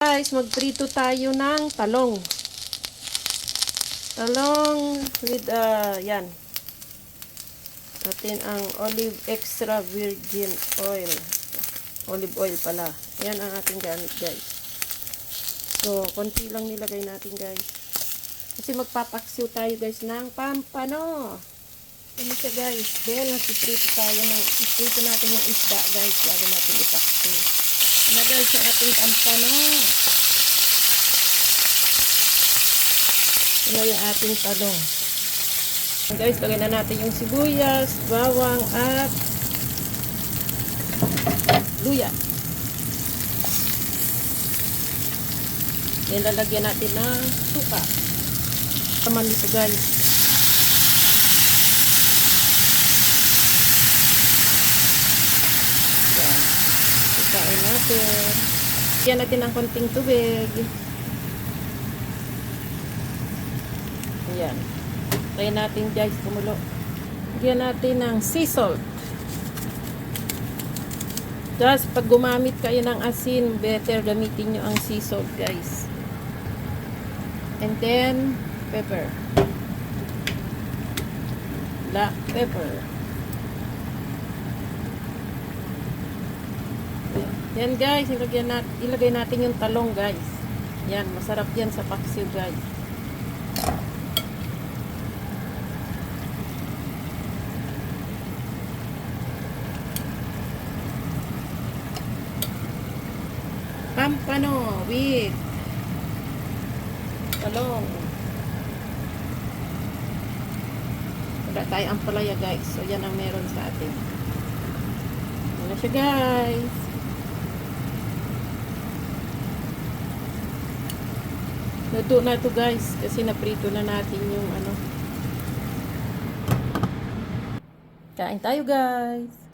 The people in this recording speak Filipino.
guys, magprito tayo ng talong. Talong with, yan. Natin ang olive extra virgin oil. Olive oil pala. Yan ang ating gamit guys. So, konti lang nilagay natin guys. Kasi magpapaksiw tayo guys ng pampano. Ano siya guys? Then, magpiprito tayo ng, iprito natin ng isda guys. Bago natin ipaksiw. Na guys, yung ating pampano. Ito yung ating talong. Guys, lagyan na natin yung sibuyas, bawang, at luya. Yan, lalagyan natin ng suka. Taman nito guys. Yan. Sukain natin. Lagyan natin ng konting tubig. Yan. Try natin guys kumulo. Lagyan natin ng sea salt. Just pag gumamit kayo ng asin, better gamitin nyo ang sea salt guys. And then pepper. Black pepper. Yan guys, ilagay natin yung talong guys. Yan, masarap yan sa paksiw guys. Pampano with talong. Wala tayo ang palaya guys. So yan ang meron sa atin. Yan na siya guys. Luto na ito guys. Kasi naprito na natin yung ano. Kain tayo guys.